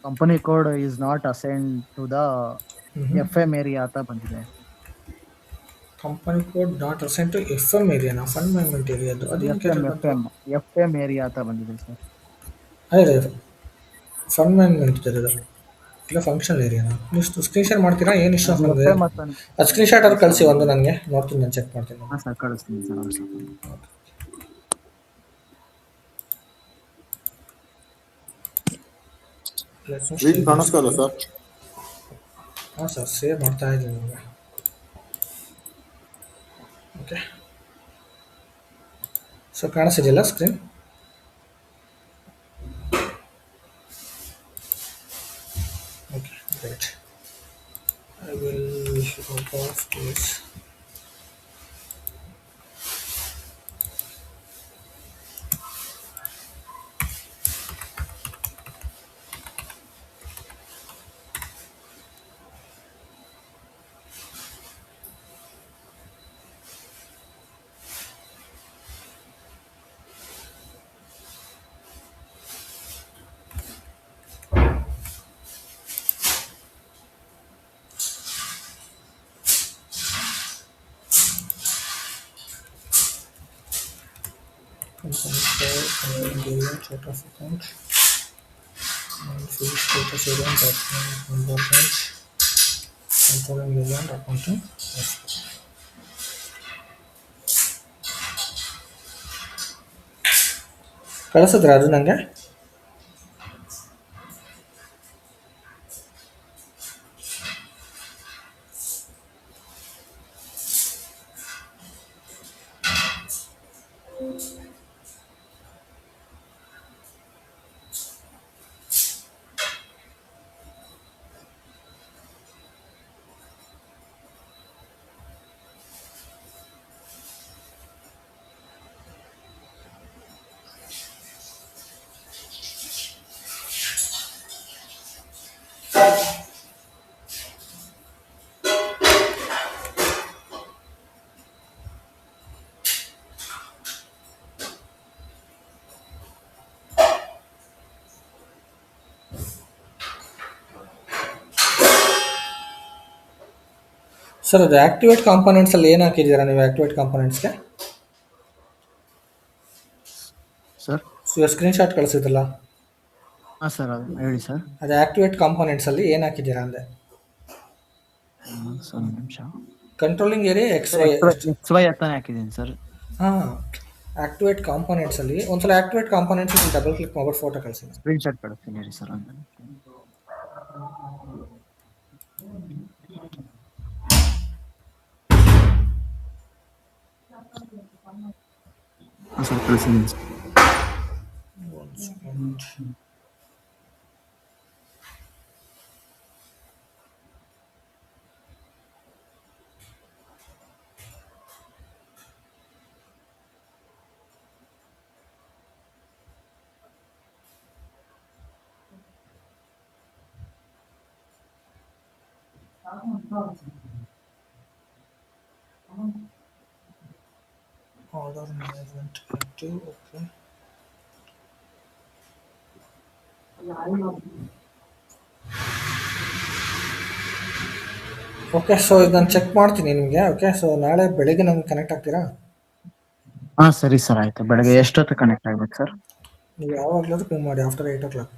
Company code is not assign to the hmm. F M area ಅಂತ ಬಂದಿದೆ. Company code not assign to F M ಏರಿಯಾನಾ, fund management ಏರಿಯಾದು ಅದೇನು F M ಕೇಟರ್ F ಬಂತು? M F M area ಅಂತ ಬಂದಿದೆ ಸರ್. ಅದೇ ಫಂಡ್ ಮ್ಯಾನೇಜ್ಮೆಂಟ್ ಇರೋದು, ಇಲ್ಲ ಫಂಕ್ಷನ್ ಏರಿಯಾನ. ನೀವು ಸ್ಕ್ರೀನ್ ಶೇರ್ ಮಾಡ್ತೀರಾ, ಏನು ಇಶ್ಯೂ ಅದು ಎಫ್ ನಮಗೆ? ಎಮ್ ಅಂತ ಅದು ಸ್ಕ್ರೀನ್ ಶಾಟ್ ಅವ್ರು ಸರ್. ಕಳಿಸಿ ಒಂದು, ನನಗೆ ನೋಡ್ತೀನಿ, ನಾನು ಚೆಕ್ ಮಾಡ್ತೀನಿ ಹಾಂ ನಾನು. ಸರ್, ಕಳಿಸ್ತೀನಿ ಸರ್ ಒಂದು ಸ್ವಲ್ಪ. ಸ್ಕ್ರೀನ್ ಕಾಣಿಸ್ತಾ ಸರ್? ಹಾಂ ಸರ್, ಸೇವ್ ಮಾಡ್ತಾ ಇದ್ದೀನಿ ನಿಮಗೆ. ಓಕೆ, ಸೊ ಕಾಣಿಸ್ತಿದೆಯಲ್ಲ screen? Okay, great. I will out of this. Chart of account and field status area and document important controlling area and accounting. ಕಳಿಸಿದ್ರ ಅದು ನನಗೆ? ಸರ್ ಅದು ಆಕ್ಟಿವೇಟ್ ಕಾಂಪೊನೆಂಟ್ಸ್ ಅಲ್ಲಿ ಏನು ಹಾಕಿದ್ದೀರಾ ನೀವು? ಆಕ್ಟಿವೇಟ್ ಕಾಂಪೊನೆಂಟ್ಸ್ಗೆ ಸರ್. ಸ್ಕ್ರೀನ್ ಶಾಟ್ ಕಳಿಸಿದ್ರಲ್ಲ, ಹಾಂ ಸರ್, ಅದು ಹೇಳಿ ಸರ್. ಅದು ಆಕ್ಟಿವೇಟ್ ಕಾಂಪೊನೆಂಟ್ಸ್ ಅಲ್ಲಿ ಏನು ಹಾಕಿದ್ದೀರಾ ಅಂದೆ? ಸರ್ ಒಂದು ನಿಮಿಷ. ಕಂಟ್ರೋಲಿಂಗ್ ಏರಿಯಾ ಎಕ್ಸ್ ವೈ ಎಷ್ಟು? ಎಕ್ಸ್ ವೈ ಹತ್ತಾನೆ ಹಾಕಿದ್ದೀನಿ ಸರ್. ಹಾಂ, ಆಕ್ಟಿವೇಟ್ ಕಾಂಪೊನೆಂಟ್ಸ್ ಅಲ್ಲಿ ಒಂದ್ಸಲ ಆಕ್ಟಿವೇಟ್ ಕಾಂಪೊನೆಂಟ್ಸ್ ಡಬಲ್ ಕ್ಲಿಕ್ ಮಾಡ್ಬಿಟ್ಟು ಫೋಟೋ ಕಳಿಸಿ. ಸ್ಕ್ರೀನ್ ಶಾಟ್ ಕಳಿಸ್ತೀನಿ ಹೇಳಿ ಸರ್ ಒಂದು. ಹಾಂ ಸರ್, ಕಳಿಸಿದ್ದೀನಿ ಸರ್. Order management active. Okay, okay. So ಇದನ್ನು ಚೆಕ್ ಮಾಡ್ತೀನಿ ನಿಮಗೆ. ಓಕೆ, ಸೊ ನಾಳೆ ಬೆಳಿಗ್ಗೆ ನಮ್ಗೆ ಕನೆಕ್ಟ್ ಆಗ್ತೀರಾ? ಹಾಂ ಸರಿ ಸರ್, ಆಯಿತು. ಬೆಳಗ್ಗೆ ಎಷ್ಟೊತ್ತು ಕನೆಕ್ಟ್ ಆಗ್ಬೇಕು ಸರ್? ನೀವು ಯಾವಾಗಲಾದ್ರೂ ಪಿಂಗ್ ಮಾಡಿ ಆಫ್ಟರ್ 8 o'clock.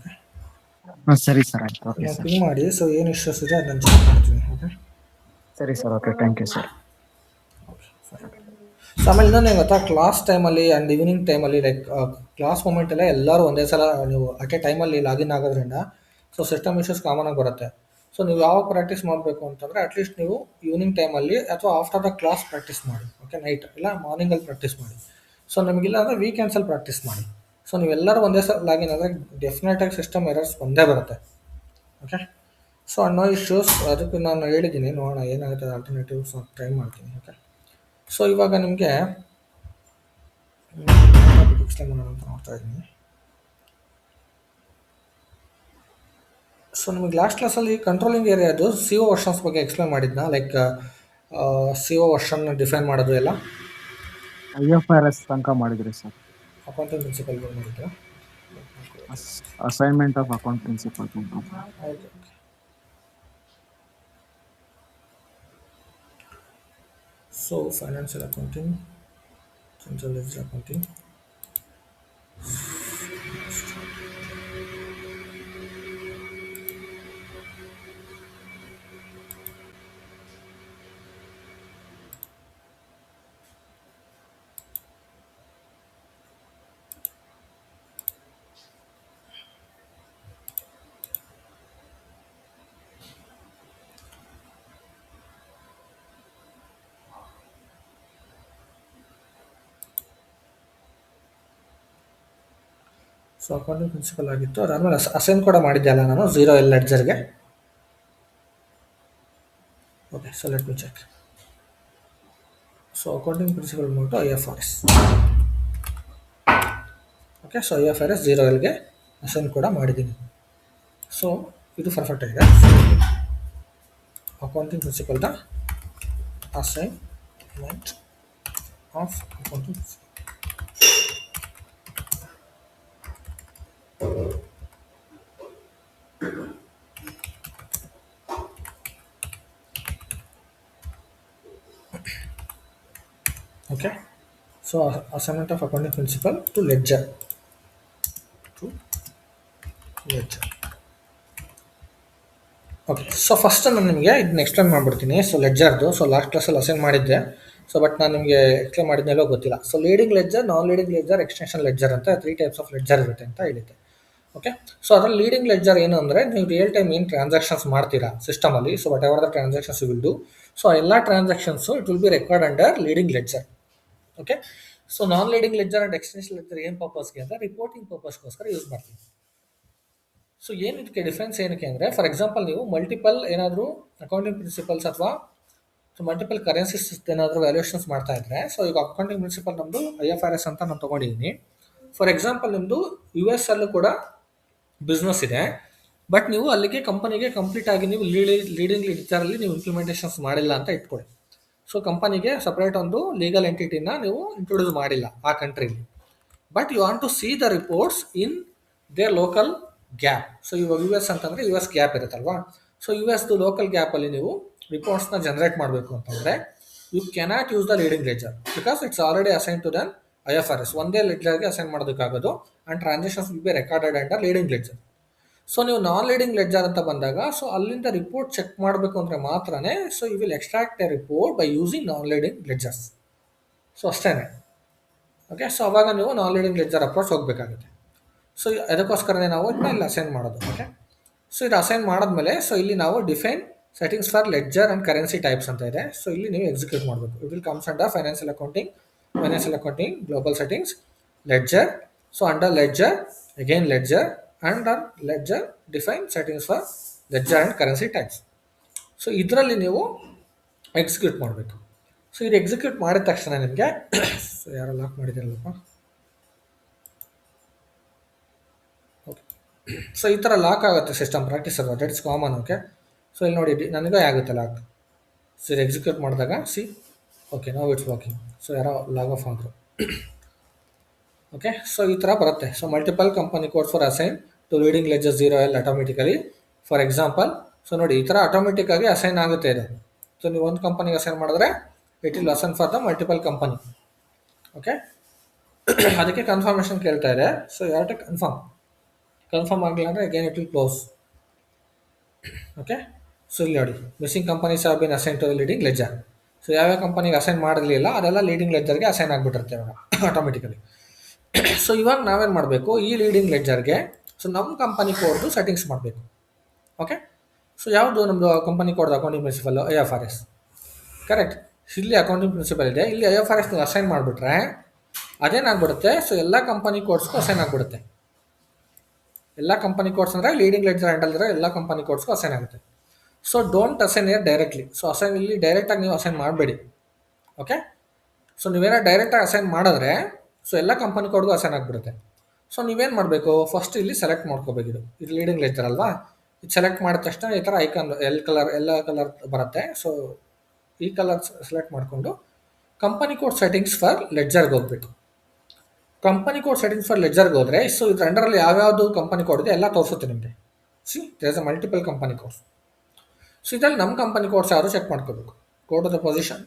ಹಾಂ ಸರಿ ಸರ್, ಆಯಿತು. ಓಕೆ ನಾನು ಸರ್. ಪಿಂಗ್ ಮಾಡಿ, ಸೊ ಏನು ಇಶ್ಯೂಸ್ ಇದೆ ಅದನ್ನು ಚೆಕ್ ಮಾಡ್ತೀನಿ. ಓಕೆ ಸರಿ sir, okay, thank you sir. Okay, fine. So ಆಮೇಲೆ ಇನ್ನೊಂದು ಗೊತ್ತಾ, ಕ್ಲಾಸ್ ಟೈಮಲ್ಲಿ ಆ್ಯಂಡ್ ಈವ್ನಿಂಗ್ ಟೈಮಲ್ಲಿ ಲೈಕ್ ಕ್ಲಾಸ್ ಮೂಮೆಂಟಲ್ಲೇ ಎಲ್ಲರೂ ಒಂದೇ ಸಲ ನೀವು ಅಟ್ ಎ ಟೈಮಲ್ಲಿ ಲಾಗಿನ್ ಆಗೋದ್ರಿಂದ ಸೊ ಸಿಸ್ಟಮ್ ಇಶ್ಯೂಸ್ ಕಾಮನ್ ಆಗಿ ಬರುತ್ತೆ. ಸೊ ನೀವು ಯಾವಾಗ ಪ್ರಾಕ್ಟೀಸ್ ಮಾಡಬೇಕು ಅಂತಂದರೆ ಅಟ್ಲೀಸ್ಟ್ ನೀವು ಈವ್ನಿಂಗ್ ಟೈಮಲ್ಲಿ ಅಥವಾ ಆಫ್ಟರ್ ದ ಕ್ಲಾಸ್ ಪ್ರಾಕ್ಟೀಸ್ ಮಾಡಿ. ಓಕೆ, ನೈಟ್ ಇಲ್ಲ ಮಾರ್ನಿಂಗಲ್ಲಿ ಪ್ರಾಕ್ಟೀಸ್ ಮಾಡಿ. ಸೊ ನಿಮಗಿಲ್ಲ ಅಂದರೆ ವೀಕೆಂಡ್ಸಲ್ಲಿ ಪ್ರಾಕ್ಟೀಸ್ ಮಾಡಿ. ಸೊ ನೀವೆಲ್ಲರೂ ಒಂದೇ ಸಲ ಲಾಗಿನ್ ಆದರೆ ಡೆಫಿನೆಟಾಗಿ ಸಿಸ್ಟಮ್ ಎರರ್ಸ್ ಬಂದೇ ಬರುತ್ತೆ. Okay, so no issues. ಅದಕ್ಕೆ ನಾನು ಹೇಳಿದ್ದೀನಿ, ನೋಡೋಣ ಏನಾಗುತ್ತೆ ಆಲ್ಟರ್ನೇಟಿವ್ಸ್ ಟ್ರೈ ಮಾಡ್ತೀನಿ. ಓಕೆ, ಸೊ ಇವಾಗ ನಿಮಗೆ ಎಕ್ಸ್ಪ್ಲೇನ್ ಮಾಡೋಣ ಅಂತ ನೋಡ್ತಾ ಇದ್ದೀನಿ. ಸೊ ನಿಮಗೆ ಲಾಸ್ಟ್ ಕ್ಲಾಸಲ್ಲಿ ಕಂಟ್ರೋಲಿಂಗ್ ಏರಿಯಾದು ಸಿ ಒ ವರ್ಷನ್ಸ್ ಬಗ್ಗೆ ಎಕ್ಸ್ಪ್ಲೇನ್ ಮಾಡಿದ್ನಾ, like C O version define ಮಾಡೋದು ಎಲ್ಲ IFRS ತನಕ ಮಾಡಿದ್ರಿ ಸರ್. ಅಕೌಂಟಿಂಗ್ ಪ್ರಿನ್ಸಿಪಲ್ ಮಾಡಿದ್ರು. Assignment of account principle. Okay. So financial accounting, central ledger accounting. So accounting principle ಆಗಿತ್ತು, ಅದಾದಮೇಲೆ ಅಸೈನ್ ಕೂಡ ಮಾಡಿದ್ದೆ ಅಲ್ಲ ನಾನು 0L ಲೆಡ್ಜರ್ಗೆ. Okay, so let me check. So accounting principle ಬಂದ್ಬಿಟ್ಟು IFRS. ಓಕೆ, ಸೊ IFRS 0Lಗೆ ಅಸೈನ್ ಕೂಡ ಮಾಡಿದ್ದೀನಿ. ಸೊ ಇದು ಪರ್ಫೆಕ್ಟ್ ಆಗಿದೆ. ಅಕೌಂಟಿಂಗ್ ಪ್ರಿನ್ಸಿಪಲ್ನ assignment of accounting. Okay, so assignment of accounting principle to ledger. Okay, so first ನಾನು ನಿಮಗೆ ಇದನ್ನ ಎಕ್ಸ್ಪ್ಲೇನ್ ಮಾಡ್ಬಿಡ್ತೀನಿ. ಸೊ ಲೆಡ್ಜರ್ದು, ಸೊ ಲಾಸ್ಟ್ ಕ್ಲಾಸಲ್ಲಿ ಅಸೈನ್ ಮಾಡಿದ್ದೆ. ಸೊ ಬಟ್ ನಾನು ನಿಮಗೆ ಎಕ್ಸ್ಪ್ಲೇನ್ ಮಾಡಿದ್ನೆಲ್ಲೋ ಗೊತ್ತಿಲ್ಲ. So leading ledger, non leading ledger, extension ledger ಅಂತ 3 ಟೈಪ್ಸ್ ಆಫ್ ಲೆಡ್ಜರ್ ಇರುತ್ತೆ ಅಂತ ಹೇಳಿದ್ದೆ. ಓಕೆ, ಸೊ ಅದರಲ್ಲಿ ಲೀಡಿಂಗ್ ಲೆಡ್ಜರ್ ಏನು ಅಂದರೆ, ನೀವು ರಿಯಲ್ ಟೈಮ್ ಏನು ಟ್ರಾನ್ಸಾಕ್ಷನ್ಸ್ ಮಾಡ್ತೀರಾ ಸಿಸ್ಟಮಲ್ಲಿ, so whatever the transactions you will do, so ಎಲ್ಲ transactions it will B record under leading ledger. Okay, so non leading ledger and extension ledger ಏನು ಪರ್ಪಸ್ಗೆ ಅಂದರೆ ರಿಪೋರ್ಟಿಂಗ್ ಪರ್ಪಸ್ಗೋಸ್ಕರ ಯೂಸ್ ಮಾಡ್ತೀವಿ. ಸೊ ಏನು ಇದಕ್ಕೆ difference ಏನಕ್ಕೆ ಅಂದರೆ, ಫಾರ್ ಎಕ್ಸಾಂಪಲ್ ನೀವು multiple ಏನಾದರೂ ಅಕೌಂಟಿಂಗ್ ಪ್ರಿನ್ಸಿಪಲ್ಸ್ ಅಥವಾ ಮಲ್ಟಿಪಲ್ ಕರೆನ್ಸೀಸ್ ಏನಾದರೂ ವ್ಯಾಲ್ಯೂಯೇಷನ್ಸ್ ಮಾಡ್ತಾ ಇದ್ರೆ, ಸೊ ಈಗ ಅಕೌಂಟಿಂಗ್ ಪ್ರಿನ್ಸಿಪಲ್ ನಮ್ಮದು IFRS ಅಂತ ನಾನು ತೊಗೊಂಡಿದ್ದೀನಿ. ಫಾರ್ ಎಕ್ಸಾಂಪಲ್ ನಿಮ್ಮದು US ಅಲ್ಲೂ ಕೂಡ ಬಿಸ್ನೆಸ್ ಇದೆ, ಬಟ್ ನೀವು ಅಲ್ಲಿಗೆ ಕಂಪನಿಗೆ ಕಂಪ್ಲೀಟ್ ಆಗಿ ನೀವು ಲೀಡಿಂಗ್ ಲೆಡ್ಜರಲ್ಲಿ ನೀವು ಇಂಪ್ಲಿಮೆಂಟೇಷನ್ಸ್ ಮಾಡಿಲ್ಲ ಅಂತ ಇಟ್ಕೊಳ್ಳಿ. ಸೊ ಕಂಪನಿಗೆ ಸಪ್ರೇಟ್ ಒಂದು ಲೀಗಲ್ ಎಂಟಿಟಿನ ನೀವು ಇಂಟ್ರೊಡ್ಯೂಸ್ ಮಾಡಿಲ್ಲ ಆ ಕಂಟ್ರೀಲಿ, but you want to see the reports in their local GAAP. So ಇವಾಗ US ಅಂತಂದರೆ US ಗ್ಯಾಪ್ ಇರುತ್ತಲ್ವಾ, ಸೊ USದು ಲೋಕಲ್ ಗ್ಯಾಪಲ್ಲಿ ನೀವು ರಿಪೋರ್ಟ್ಸ್ನ ಜನರೇಟ್ ಮಾಡಬೇಕು ಅಂತಂದರೆ you cannot use the leading ledger because it's already assign to then IFRS. ಒಂದೇ ಲೆಡ್ಜರ್ಗೆ ಅಸೈನ್ ಮಾಡೋದಕ್ಕಾಗೋದು and transactions will be recorded under leading ledger. So ನೀವು ನಾನ್ ಲೀಡಿಂಗ್ ಲೆಡ್ಜರ್ ಅಂತ ಬಂದಾಗ, ಸೊ ಅಲ್ಲಿಂದ ರಿಪೋರ್ಟ್ ಚೆಕ್ ಮಾಡಬೇಕು ಅಂದರೆ ಮಾತ್ರನೇ, so you will extract a report by using non leading ledgers. So ಅಷ್ಟೇ. ಓಕೆ, ಸೊ ಅವಾಗ ನೀವು ನಾನ್ ಲೀಡಿಂಗ್ ಲೆಡ್ಜರ್ ಅಪ್ರೋಚ್ ಹೋಗಬೇಕಾಗುತ್ತೆ. ಸೊ ಅದಕ್ಕೋಸ್ಕರನೇ ನಾವು ಇದನ್ನ ಇಲ್ಲಿ ಅಸೈನ್ ಮಾಡೋದು. ಓಕೆ, ಸೊ ಇದು ಅಸೈನ್ ಮಾಡಿದ್ಮೇಲೆ, ಸೊ ಇಲ್ಲಿ ನಾವು define settings for ledger and currency types ಅಂತ ಇದೆ. ಸೊ ಇಲ್ಲಿ ನೀವು ಎಕ್ಸಿಕ್ಯೂಟ್ ಮಾಡಬೇಕು. It will comes under financial accounting, global settings, ledger. So under ledger again ledger, under ledger define settings for ledger and currency types. So ಇದರಲ್ಲಿ ನೀವು execute ಮಾಡಬೇಕು. So ಇದು execute ಮಾಡಿದ ತಕ್ಷಣ ನಿಮಗೆ ಸೊ ಯಾರೋ ಲಾಕ್ ಮಾಡಿದ್ದೀರಲ್ಲಪ್ಪ. ಓಕೆ, ಸೊ ಈ ಥರ ಲಾಕ್ ಆಗುತ್ತೆ ಸಿಸ್ಟಮ್ ಪ್ರಾಕ್ಟೀಸ್ ಆಗೋದು, that is common. Okay, so ಇಲ್ಲಿ ನೋಡಿ ನನಗೆ ಆಗುತ್ತೆ ಲಾಕ್. ಸೊ ಇದು ಎಕ್ಸಿಕ್ಯೂಟ್ ಮಾಡಿದಾಗ okay, now it's working. So ಯಾರೋ ಲಾಗ್ ಆಫ್ ಆದರು. ಓಕೆ, ಸೊ ಈ ಥರ ಬರುತ್ತೆ. So multiple company codes for assign to leading ledger 0L automatically. For example, so ನೋಡಿ ಈ ಥರ ಆಟೋಮೆಟಿಕ್ಕಾಗಿ ಅಸೈನ್ ಆಗುತ್ತೆ ಇದು. ಸೊ ನೀವು ಒಂದು ಕಂಪನಿಗೆ ಅಸೈನ್ ಮಾಡಿದ್ರೆ it will assign for the multiple company. Okay, ಅದಕ್ಕೆ ಕನ್ಫರ್ಮೇಷನ್ ಕೇಳ್ತಾ ಇದೆ. So you have to confirm ಆಗಲಿಲ್ಲ ಅಂದರೆ again it will close. Okay, so ಇಲ್ಲಿ ನೋಡಿ missing companies have been assign to the leading ledger. So ಯಾವ್ಯಾವ ಕಂಪನಿಗೆ ಅಸೈನ್ ಮಾಡಲಿಲ್ಲ ಅದೆಲ್ಲ ಲೀಡಿಂಗ್ ಲೆಡ್ಜರ್ಗೆ ಅಸೈನ್ ಆಗಿಬಿಟ್ಟಿರುತ್ತೆ ಇವಾಗ ಆಟೋಮೆಟಿಕಲಿ. ಸೊ ಇವಾಗ ನಾವೇನು ಮಾಡಬೇಕು, ಈ ಲೀಡಿಂಗ್ ಲೆಡ್ಜರ್ಗೆ ಸೊ ನಮ್ಮ ಕಂಪನಿ ಕೋಡ್ದು ಸೆಟ್ಟಿಂಗ್ಸ್ ಮಾಡಬೇಕು. ಓಕೆ, ಸೊ ಯಾವುದು ನಮ್ಮದು ಕಂಪನಿ ಕೋಡ್ದು ಅಕೌಂಟಿಂಗ್ ಪ್ರಿನ್ಸಿಪಲ್ IFRS. ಕರೆಕ್ಟ್, ಇಲ್ಲಿ ಅಕೌಂಟಿಂಗ್ ಪ್ರಿನ್ಸಿಪಲ್ ಇದೆ, ಇಲ್ಲಿ IFRS ನೀವು ಅಸೈನ್ ಮಾಡಿಬಿಟ್ರೆ ಅದೇನಾಗ್ಬಿಡುತ್ತೆ, ಸೊ ಎಲ್ಲ ಕಂಪನಿ ಕೋಡ್ಸ್ಗೂ ಅಸೈನ್ ಆಗಿಬಿಡುತ್ತೆ. ಎಲ್ಲ ಕಂಪನಿ ಕೋಡ್ಸ್ ಅಂದರೆ ಲೀಡಿಂಗ್ ಲೆಡ್ಜರ್ ಹ್ಯಾಂಡಲ್ ಇರೋ ಎಲ್ಲ ಕಂಪನಿ ಕೋಡ್ಸ್ಗೂ ಅಸೈನ್ ಆಗುತ್ತೆ. So don't assign here directly. So assign ಇಲ್ಲಿ ಡೈರೆಕ್ಟಾಗಿ ನೀವು ಅಸೈನ್ ಮಾಡಬೇಡಿ. ಓಕೆ, ಸೊ ನೀವೇನೋ ಡೈರೆಕ್ಟಾಗಿ ಅಸೈನ್ ಮಾಡಿದ್ರೆ ಸೊ ಎಲ್ಲ ಕಂಪನಿ ಕೋಡ್ಗೂ ಅಸೈನ್ ಆಗಿಬಿಡುತ್ತೆ. ಸೊ ನೀವೇನು ಮಾಡಬೇಕು, ಫಸ್ಟ್ ಇಲ್ಲಿ ಸೆಲೆಕ್ಟ್ ಮಾಡ್ಕೋಬೇಕಿದು. ಇದು ಲೀಡಿಂಗ್ ಲೆಡ್ಜರ್ ಅಲ್ವಾ, ಇದು ಸೆಲೆಕ್ಟ್ ಮಾಡಿದ ತಕ್ಷಣ ಈ ಥರ ಐಕಾನ್ ಎಲ್ಲ ಕಲರ್ ಬರುತ್ತೆ. ಸೊ ಈ ಕಲರ್ ಸೆಲೆಕ್ಟ್ ಮಾಡಿಕೊಂಡು ಕಂಪನಿ ಕೋಡ್ ಸೆಟ್ಟಿಂಗ್ಸ್ ಫಾರ್ ಲೆಡ್ಜರ್ಗೆ ಹೋಗ್ಬೇಕು. ಕಂಪನಿ ಕೋಡ್ ಸೆಟ್ಟಿಂಗ್ಸ್ ಫಾರ್ ಲೆಡ್ಜರ್ಗೆ ಹೋದರೆ ಸೊ ಇದ್ರ ಅಂಡರಲ್ಲಿ ಯಾವ್ಯಾವುದು ಕಂಪನಿ ಕೋಡ್ ಇದೆ ಎಲ್ಲ ತೋರಿಸುತ್ತೆ ನಿಮಗೆ. See there is a multiple company codes. So ಇದರಲ್ಲಿ ನಮ್ಮ ಕಂಪನಿ ಕೋಡ್ಸ್ ಯಾರು ಚೆಕ್ ಮಾಡ್ಕೋಬೇಕು. Go to the position,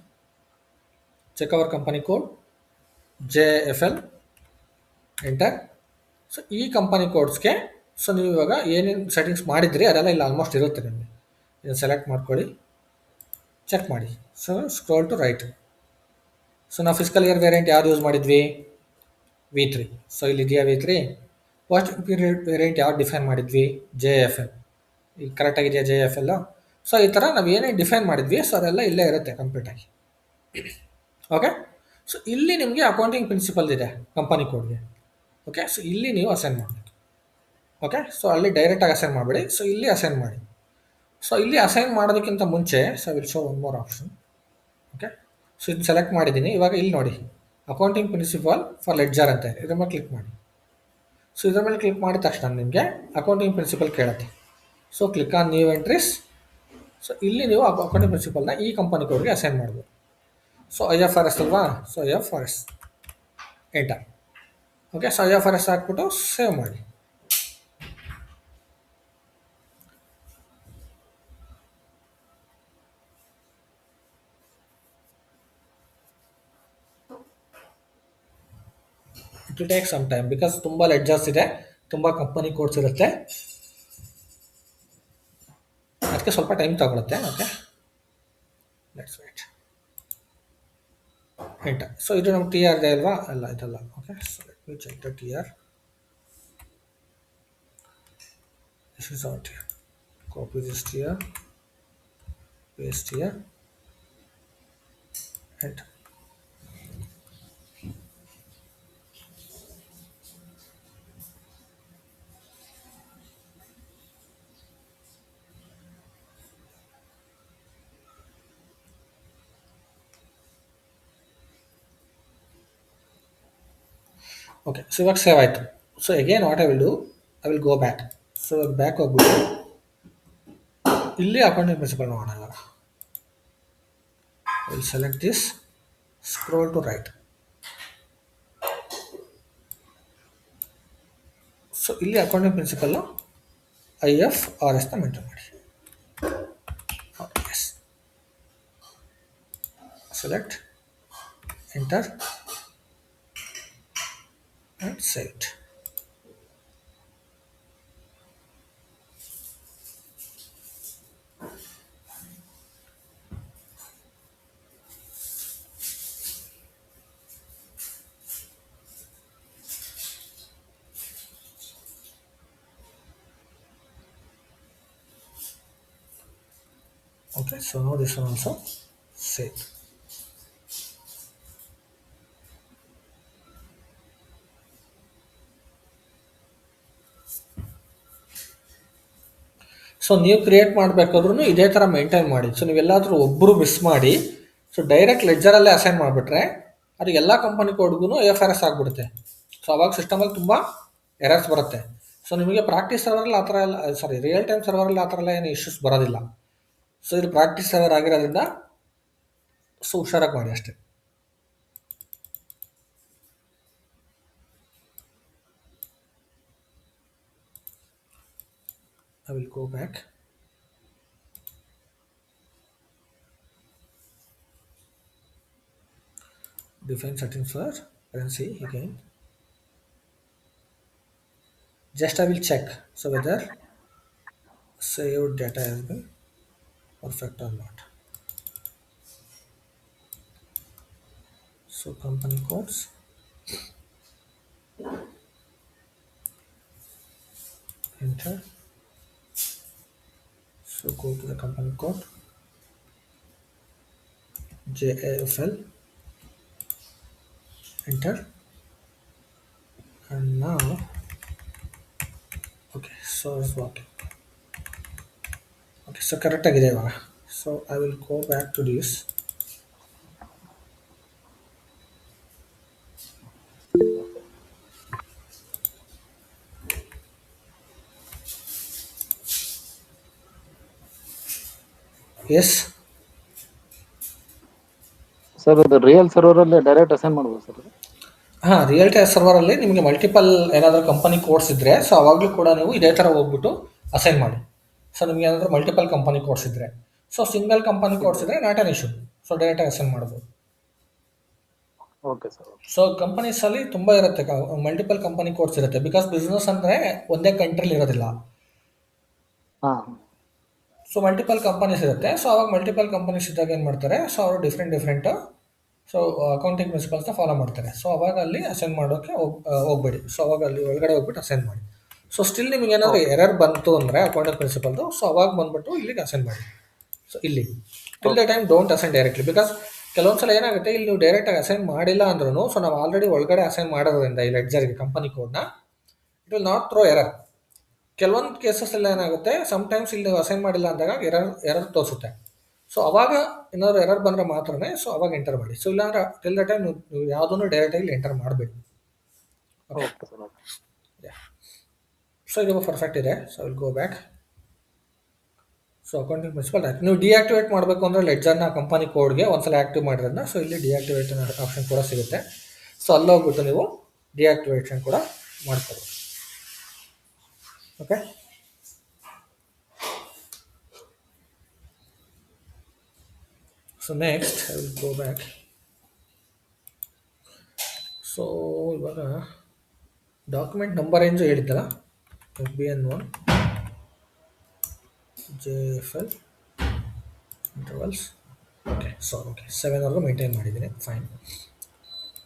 check our company code JFL, enter. So ಈ ಕಂಪನಿ ಕೋಡ್ಸ್ಗೆ ಸೊ ನೀವು ಇವಾಗ ಏನೇನು ಸೆಟ್ಟಿಂಗ್ಸ್ ಮಾಡಿದ್ರಿ ಅದೆಲ್ಲ ಇಲ್ಲಿ ಆಲ್ಮೋಸ್ಟ್ ಇರುತ್ತೆ ನಿಮಗೆ. ಇದನ್ನು ಸೆಲೆಕ್ಟ್ ಮಾಡ್ಕೊಳ್ಳಿ, ಚೆಕ್ ಮಾಡಿ. So scroll to right. So ನಾವು ಫಿಸ್ಕಲ್ ಇಯರ್ ವೇರಿಯಂಟ್ ಯಾವ್ದು ಯೂಸ್ ಮಾಡಿದ್ವಿ, V3. ಸೊ ಇಲ್ಲಿದೆಯಾ V3. ವಾಚಿಂಗ್ ಪೀರಿಯಡ್ ವೇರಿಯಂಟ್ ಯಾವ್ದು ಡಿಫೈನ್ ಮಾಡಿದ್ವಿ, JFL. ಈಗ ಕರೆಕ್ಟಾಗಿದೆಯಾ JFL. ಸೊ ಈ ಥರ ನಾವು ಏನೇನು ಡಿಫೈನ್ ಮಾಡಿದ್ವಿ ಸೊ ಅದೆಲ್ಲ ಇಲ್ಲೇ ಇರುತ್ತೆ ಕಂಪ್ಲೀಟಾಗಿ. ಓಕೆ. ಸೊ ಇಲ್ಲಿ ನಿಮಗೆ ಅಕೌಂಟಿಂಗ್ ಪ್ರಿನ್ಸಿಪಲ್ ಇದೆ ಕಂಪನಿ ಕೋಡ್ಗೆ. ಓಕೆ. ಸೊ ಇಲ್ಲಿ ನೀವು ಅಸೈನ್ ಮಾಡಬೇಕು. ಓಕೆ. ಸೊ ಅಲ್ಲಿ ಡೈರೆಕ್ಟಾಗಿ ಅಸೈನ್ ಮಾಡಬೇಡಿ, ಸೊ ಇಲ್ಲಿ ಅಸೈನ್ ಮಾಡಿ. ಸೊ ಇಲ್ಲಿ ಅಸೈನ್ ಮಾಡೋದಕ್ಕಿಂತ ಮುಂಚೆ so will show one more option. Okay. So ಇದನ್ನು ಸೆಲೆಕ್ಟ್ ಮಾಡಿದ್ದೀನಿ. ಇವಾಗ ಇಲ್ಲಿ ನೋಡಿ ಅಕೌಂಟಿಂಗ್ ಪ್ರಿನ್ಸಿಪಲ್ ಫಾರ್ ಲೆಡ್ಜರ್ ಅಂತ ಇದೆ, ಇದ್ರ ಮೇಲೆ ಕ್ಲಿಕ್ ಮಾಡಿ. ಸೊ ಇದ್ರ ಮೇಲೆ ಕ್ಲಿಕ್ ಮಾಡಿದ ತಕ್ಷಣ ನಿಮಗೆ ಅಕೌಂಟಿಂಗ್ ಪ್ರಿನ್ಸಿಪಲ್ ಕೇಳುತ್ತೆ. So click on new entries. So ಇಲ್ಲಿ ನೀವು ಅಕೌಂಟಿಂಗ್ ಪ್ರಿನ್ಸಿಪಲ್ನ ಈ ಕಂಪನಿ ಕೋಡ್ಗೆ ಅಸೈನ್ ಮಾಡ್ಬೋದು. ಸೊ IFRS ಅಲ್ವಾ, so IFRS enter. Okay. So IFRS ಹಾಕ್ಬಿಟ್ಟು ಸೇವ್ ಮಾಡಿ. It will take some time because ತುಂಬ ಲೆಡ್ಜರ್ಸ್ ಇದೆ, ತುಂಬ ಕಂಪನಿ ಕೋಡ್ಸ್ ಇರುತ್ತೆ, ಅದಕ್ಕೆ ಸ್ವಲ್ಪ ಟೈಮ್ ತಗೊಳುತ್ತೆ. Okay. Let's wait. Enter. So ಇದು ನಮ್ಮ TR ಇದೆ ಅಲ್ವಾ, ಅಲ್ಲ ಇದಲ್ಲ. ಓಕೆ. So let me check the TR. This is our TR. Copy this TR, paste here, enter. Okay. So ಇವಾಗ ಸೇವ್ ಆಯಿತು. So again what I will do, I will go back. So ಇವಾಗ back ಹೋಗ್ಬಿಟ್ಟು ಇಲ್ಲಿ accounting principle ನೋಡೋಣ. ಇವಾಗ I will select this, scroll to right. So ಇಲ್ಲಿ accounting principle IFRS maintain ಮಾಡಿ. Yes. Select, enter and save it. Okay, so now this one also saved. So ನೀವು create ಮಾಡಬೇಕಾದ್ರೂ ಇದೇ ಥರ ಮೇಂಟೈನ್ ಮಾಡಿ. ಸೊ ನೀವೆಲ್ಲಾದರೂ ಒಬ್ಬರು miss ಮಾಡಿ ಸೊ ಡೈರೆಕ್ಟ್ ಲೆಡ್ಜರಲ್ಲೇ ಅಸೈನ್ ಮಾಡಿಬಿಟ್ರೆ ಅದು ಎಲ್ಲ ಕಂಪನಿ ಕೋಡ್ಗೂ IFRS ಆಗಿಬಿಡುತ್ತೆ. ಸೊ ಅವಾಗ ಸಿಸ್ಟಮಲ್ಲಿ ತುಂಬ ಎರರ್ಸ್ ಬರುತ್ತೆ. ಸೊ ನಿಮಗೆ ಪ್ರಾಕ್ಟೀಸ್ ಸರ್ವರಲ್ಲಿ ಆ ಥರ ಎಲ್ಲ, ಸಾರಿ ರಿಯಲ್ ಟೈಮ್ ಸರ್ವರಲ್ಲಿ ಆ ಥರ ಎಲ್ಲ ಏನು ಇಶ್ಯೂಸ್ ಬರೋದಿಲ್ಲ. ಸೊ ಇದು ಪ್ರಾಕ್ಟೀಸ್ ಸರ್ವರ್ ಆಗಿರೋದ್ರಿಂದ ಸೊ ಹುಷಾರಾಗಿ ಮಾಡಿ ಅಷ್ಟೇ. I will go back. Define settings for currency again. Just I will check so whether saved data has been perfect or not. So company codes, enter. So go to the company code JFL, enter, and now okay, so it's working. Okay, so correct agide ivaga. So I will go back to this. Yes. Sir ಅದು real server ಅಲ್ಲಿ direct assign ಮಾಡ್ಬೋದು sir? ಹಾಂ, real time ಸರ್ವರಲ್ಲಿ ನಿಮಗೆ multiple ಏನಾದರೂ company codes ಇದ್ದರೆ, so ಅವಾಗಲೂ ಕೂಡ ನೀವು ಇದೇ ಥರ ಹೋಗ್ಬಿಟ್ಟು ಅಸೈನ್ ಮಾಡಿ. ಸೊ ನಿಮ್ಗೆ ಏನಾದರೂ ಮಲ್ಟಿಪಲ್ ಕಂಪನಿ ಕೋಡ್ಸ್ ಇದ್ದರೆ, ಸೊ ಸಿಂಗಲ್ ಕಂಪನಿ ಕೋಡ್ಸ್ ಇದ್ದರೆ ನಾಟ್ ಆನ್ ಇಶ್ಯೂ, ಸೊ ಡೈರೆಕ್ಟಾಗಿ ಅಸೈನ್ ಮಾಡ್ಬೋದು. Okay sir. ಸೊ ಕಂಪನೀಸಲ್ಲಿ ತುಂಬ ಇರುತ್ತೆ, ಮಲ್ಟಿಪಲ್ ಕಂಪನಿ ಕೋಡ್ಸ್ ಇರುತ್ತೆ. ಬಿಕಾಸ್ ಬಿಸ್ನೆಸ್ ಅಂದರೆ ಒಂದೇ ಕಂಟ್ರಿಲಿ ಇರೋದಿಲ್ಲ. ಹಾಂ ಸೊ ಮಲ್ಟಿಪಲ್ ಕಂಪನೀಸ್ ಇರುತ್ತೆ. ಸೊ ಅವಾಗ ಮಲ್ಟಿಪಲ್ ಕಂಪನೀಸ್ ಇದ್ದಾಗ ಏನು ಮಾಡ್ತಾರೆ, ಸೊ ಅವರು ಡಿಫ್ರೆಂಟ್ ಸೊ ಅಕೌಂಟಿಂಗ್ ಪ್ರಿನ್ಸಿಪಲ್ಸ್ನ ಫಾಲೋ ಮಾಡ್ತಾರೆ. ಸೊ ಅವಾಗ ಅಲ್ಲಿ ಅಸೈನ್ ಮಾಡೋಕ್ಕೆ ಹೋಗಬೇಡಿ. ಸೊ ಅವಾಗ ಅಲ್ಲಿ ಒಳಗಡೆ ಹೋಗ್ಬಿಟ್ಟು ಅಸೈನ್ ಮಾಡಿ. ಸೊ ಸ್ಟಿಲ್ ನಿಮಗೆ ಏನಾದರೂ ಎರರ್ ಬಂತು ಅಂದರೆ ಅಕೌಂಟಿಂಗ್ ಪ್ರಿನ್ಸಿಪಲ್ದು, ಸೊ ಅವಾಗ ಬಂದ್ಬಿಟ್ಟು ಇಲ್ಲಿಗೆ ಅಸೈನ್ ಮಾಡಿ. ಸೊ ಇಲ್ಲಿ till the time don't assign directly. Because ಕೆಲವೊಂದು ಸಲ ಏನಾಗುತ್ತೆ, ಇಲ್ಲಿ ನೀವು ಡೈರೆಕ್ಟಾಗಿ ಅಸೈನ್ ಮಾಡಿಲ್ಲ ಅಂದ್ರೂ, ಸೊ ನಾವು ಆಲ್ರೆಡಿ ಒಳಗಡೆ ಅಸೈನ್ ಮಾಡೋದ್ರಿಂದ ಈ ಲೆಡ್ಜರ್ಗೆ ಕಂಪನಿ ಕೋಡ್ನ, it will not throw error. ಕೆಲವೊಂದು ಕೇಸಸ್ಸಲ್ಲಿ ಏನಾಗುತ್ತೆ, ಸಮ್ಟೈಮ್ಸ್ ಇಲ್ಲಿ ನೀವು ಅಸೈನ್ ಮಾಡಿಲ್ಲ ಅಂದಾಗ ಎರರ್ ತೋರಿಸುತ್ತೆ. ಸೊ ಅವಾಗ ಏನಾದ್ರು ಎರರ್ ಬಂದರೆ ಮಾತ್ರನೇ ಸೊ ಅವಾಗ ಎಂಟರ್ ಮಾಡಿ. ಸೊ ಇಲ್ಲಾಂದ್ರೆ ಟಿಲ್ ದ ಟೈಮ್ ನೀವು ಯಾವುದನ್ನು ಡೈರೆಕ್ಟಾಗಿ ಎಂಟರ್ ಮಾಡಬೇಡಿ. Okay sir. ಸೊ ಇದು ಪರ್ಫೆಕ್ಟ್ ಇದೆ. So will go back. So accounting principle ನೀವು ಡಿಆಕ್ಟಿವೇಟ್ ಮಾಡಬೇಕು ಅಂದರೆ ಲೆಡ್ಜರ್ನ ಕಂಪನಿ ಕೋಡ್ಗೆ ಒಂದ್ಸಲ ಆ್ಯಕ್ಟಿವ್ ಮಾಡಿರೋದನ್ನ, ಸೊ ಇಲ್ಲಿ ಡಿಆಕ್ಟಿವೇಟ್ ಆಪ್ಷನ್ ಕೂಡ ಸಿಗುತ್ತೆ. ಸೊ ಅಲ್ಲಿ ಹೋಗ್ಬಿಟ್ಟು ನೀವು ಡಿಆಕ್ಟಿವೇಷನ್ ಕೂಡ ಮಾಡ್ಕೋಬೋದು. Okay, so next I will go back. So ಇವಾಗ ಡಾಕ್ಯುಮೆಂಟ್ ನಂಬರ್ ರೇಂಜು ಹೇಳಿದ್ದಲ್ಲ, BN1 JFL ಇಂಟರ್ವಲ್ಸ್. ಓಕೆ, 7ವರೆಗೂ ಮೇಂಟೈನ್ ಮಾಡಿದ್ದೀನಿ, ಫೈನ್.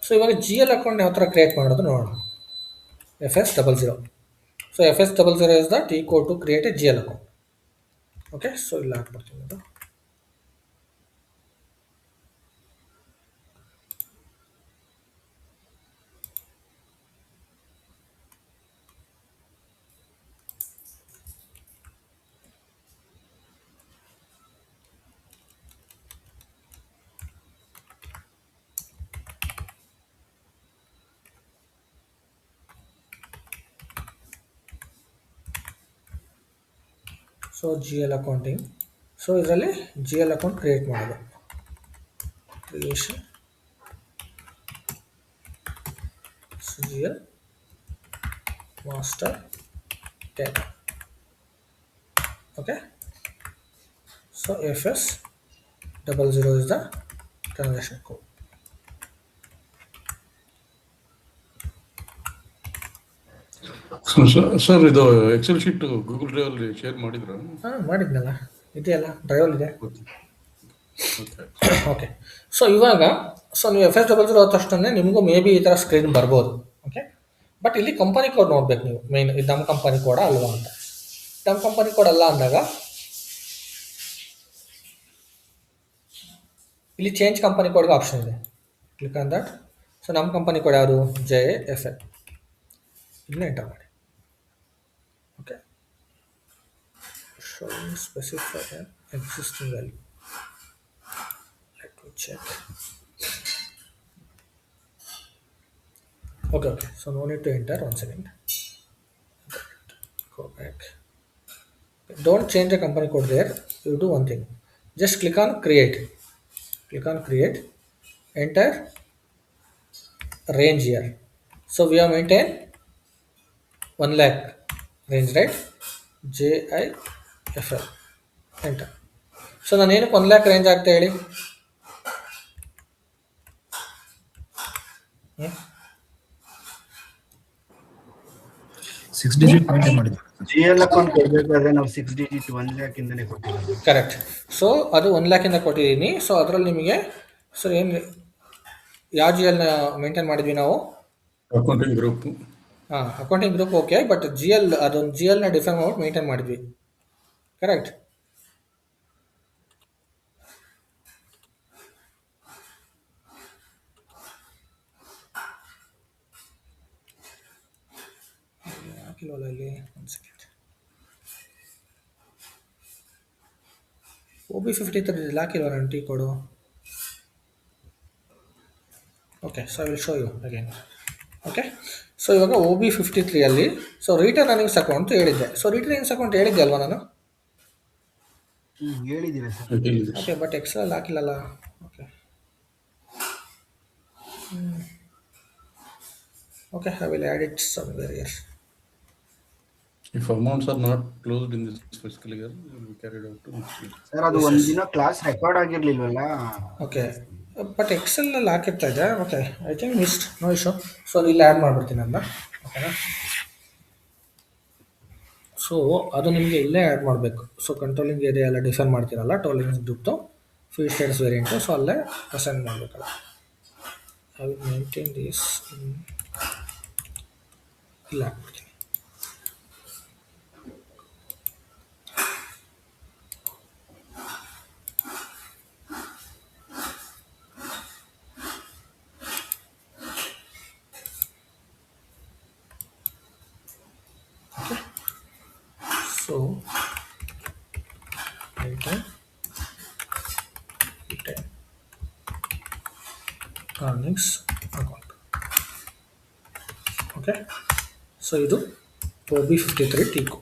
ಸೊ ಇವಾಗ GL ಅಕೌಂಟ್ ಯಾವ ಥರ ಕ್ರಿಯೇಟ್ ಮಾಡೋದು ನೋಡೋಣ. FS00. So FS00 is the T code to create a GL account. Okay, so ಇಲ್ಲಿ ಹಾಕ್ಬಿಡ್ತೀನಿ ಅದು. So GL accounting. ಸೊ ಇದರಲ್ಲಿ GL ಅಕೌಂಟ್ ಕ್ರಿಯೇಟ್ ಮಾಡೋದು. Creation GL master tag. Okay, so FS00 is the transaction code. Sir ಇದು Excel sheet Google drive ಅಲ್ಲಿ share ಮಾಡಿದ್ರ? ಹಾಂ, ಮಾಡಿದ್ನಲ್ಲ, ಇದೆಯಲ್ಲ ಡ್ರೈವಲ್ ಇದೆ. ಓಕೆ. ಓಕೆ, ಸೊ ಇವಾಗ ಸೊ ನೀವು FS00 ಹೋದ ತಕ್ಷಣ ನಿಮಗೂ ಮೇ ಬಿ ಈ ಥರ ಸ್ಕ್ರೀನ್ ಬರ್ಬೋದು. ಓಕೆ, ಬಟ್ ಇಲ್ಲಿ ಕಂಪನಿ ಕೋಡ್ ನೋಡ್ಬೇಕು ನೀವು. ಮೇನ್ ಇದು ನಮ್ಮ ಕಂಪನಿ ಕೋಡ ಅಲ್ವಾ ಅಂತ. ನಮ್ಮ ಕಂಪನಿ ಕೋಡ್ ಅಲ್ಲ ಅಂದಾಗ ಇಲ್ಲಿ ಚೇಂಜ್ ಕಂಪನಿ ಕೋಡ್ಗೆ ಆಪ್ಷನ್ ಇದೆ, ಕ್ಲಿಕ್ ಆನ್ ದಟ್. ಸೊ ನಮ್ಮ ಕಂಪನಿ ಕೋಡ್ ಯಾವುದು, JFL. ಇದನ್ನ ಎಂಟರ್ ಮಾಡಿ. Okay, showing specify an existing value. Let me check. Okay, so no need to enter. 1 second. Go back. Don't change the company code there. You do one thing. Just click on create. Click on create. Enter range here. So we have maintained 1 lakh range, right? JIFL. Enter. So ನಾನು ಏನಕ್ಕೆ 1 lakh range ಆಗ್ತಾ ಹೇಳಿ. 6 digit maintain ಮಾಡಿದ್ವಿ. GL account ಕೊಡಬೇಕಾದ್ರೆ ನಾವು 6 digit 1 lakh ಇಂದನೇ ಕೊಟ್ಟಿದ್ದೀವಿ. Correct. So ಅದು 1 lakh ಇಂದ ಕೊಟ್ಟಿದ್ದೀನಿ. ಸೊ ಅದರಲ್ಲಿ ನಿಮಗೆ ಸೊ ಏನು ಯಾವ GL ಮೇಂಟೈನ್ ಮಾಡಿದ್ವಿ ನಾವು, ಅಕೌಂಟಿಂಗ್ ಗ್ರೂಪ್. ಹಾಂ, accounting group. Okay, but GL ಅದೊಂದು GLನ ಡಿಫೈನ್ ಮಾಡ್ಬಿಟ್ಟು ಮೇಂಟೈನ್ ಮಾಡಿದ್ವಿ. ಕರೆಕ್ಟ್. ಹಾಕಿಲ್ವಲ್ಲ ಇಲ್ಲಿ, 1 ಸೆಕೆಂಡ್. OB53 ಹಾಕಿಲ್ವ ನಾನು T code. Okay, so I will show you again. Okay, so ಇವಾಗ OB53 ಅಲ್ಲಿ ಸೊ ರಿಟರ್ನ್ ಅರ್ನಿಂಗ್ಸ್ ಅಕೌಂಟ್ ಹೇಳಿದ್ದೆ. ಸೊ ರಿಟರ್ನ್ ಅರ್ನಿಂಗ್ಸ್ ಅಕೌಂಟ್ ಹೇಳಿದ್ದೆ ಅಲ್ವಾ ನಾನು? ಹೇಳಿದ್ದೀವಿ ಸರ್. ಓಕೆ, ಬಟ್ ಎಕ್ಸೆಲ್ ಹಾಕಿಲ್ಲಲ್ಲ. Okay, Okay, I will add it somewhere here. If amounts are not closed in this fiscal year, it will be carried out to next year. Sir ಅದು Yes, yes. ಒಂದಿನ class record ಆಗಿರ್ಲಿಲ್ವಲ್ಲ. Okay, but ಎಕ್ಸೆಲಲ್ಲಿ ಹಾಕಿರ್ತಾ ಇದೆ. Okay, I think missed, no issue. So ಇಲ್ಲಿ add ಮಾಡಿಬಿಡ್ತೀನಿ ಅದನ್ನ. ಓಕೆನಾ? ಸೊ ಅದು ನಿಮಗೆ ಇಲ್ಲೇ ಆ್ಯಡ್ ಮಾಡಬೇಕು. ಸೊ ಕಂಟ್ರೋಲಿಂಗ್ ಏರಿಯಾ ಎಲ್ಲ ಡಿಫೈನ್ ಮಾಡ್ತೀರಲ್ಲ, ಟೋಲರೆನ್ಸ್ ಗ್ರೂಪ್ದು ಫೀಲ್ಡ್ ಸ್ಟೇಟಸ್ ವೇರಿಯಂಟು, ಸೊ ಅಲ್ಲೇ ಅಸೈನ್ ಮಾಡಬೇಕಲ್ಲ. ಐ ವಿಲ್ ಮೇಂಟೈನ್ ದಿಸ್ ಇಲ್ಲ ಹಾಕ್ಬಿಡ್ತೀನಿ. So return earnings account. Okay, so ಇದು OB53 TCO.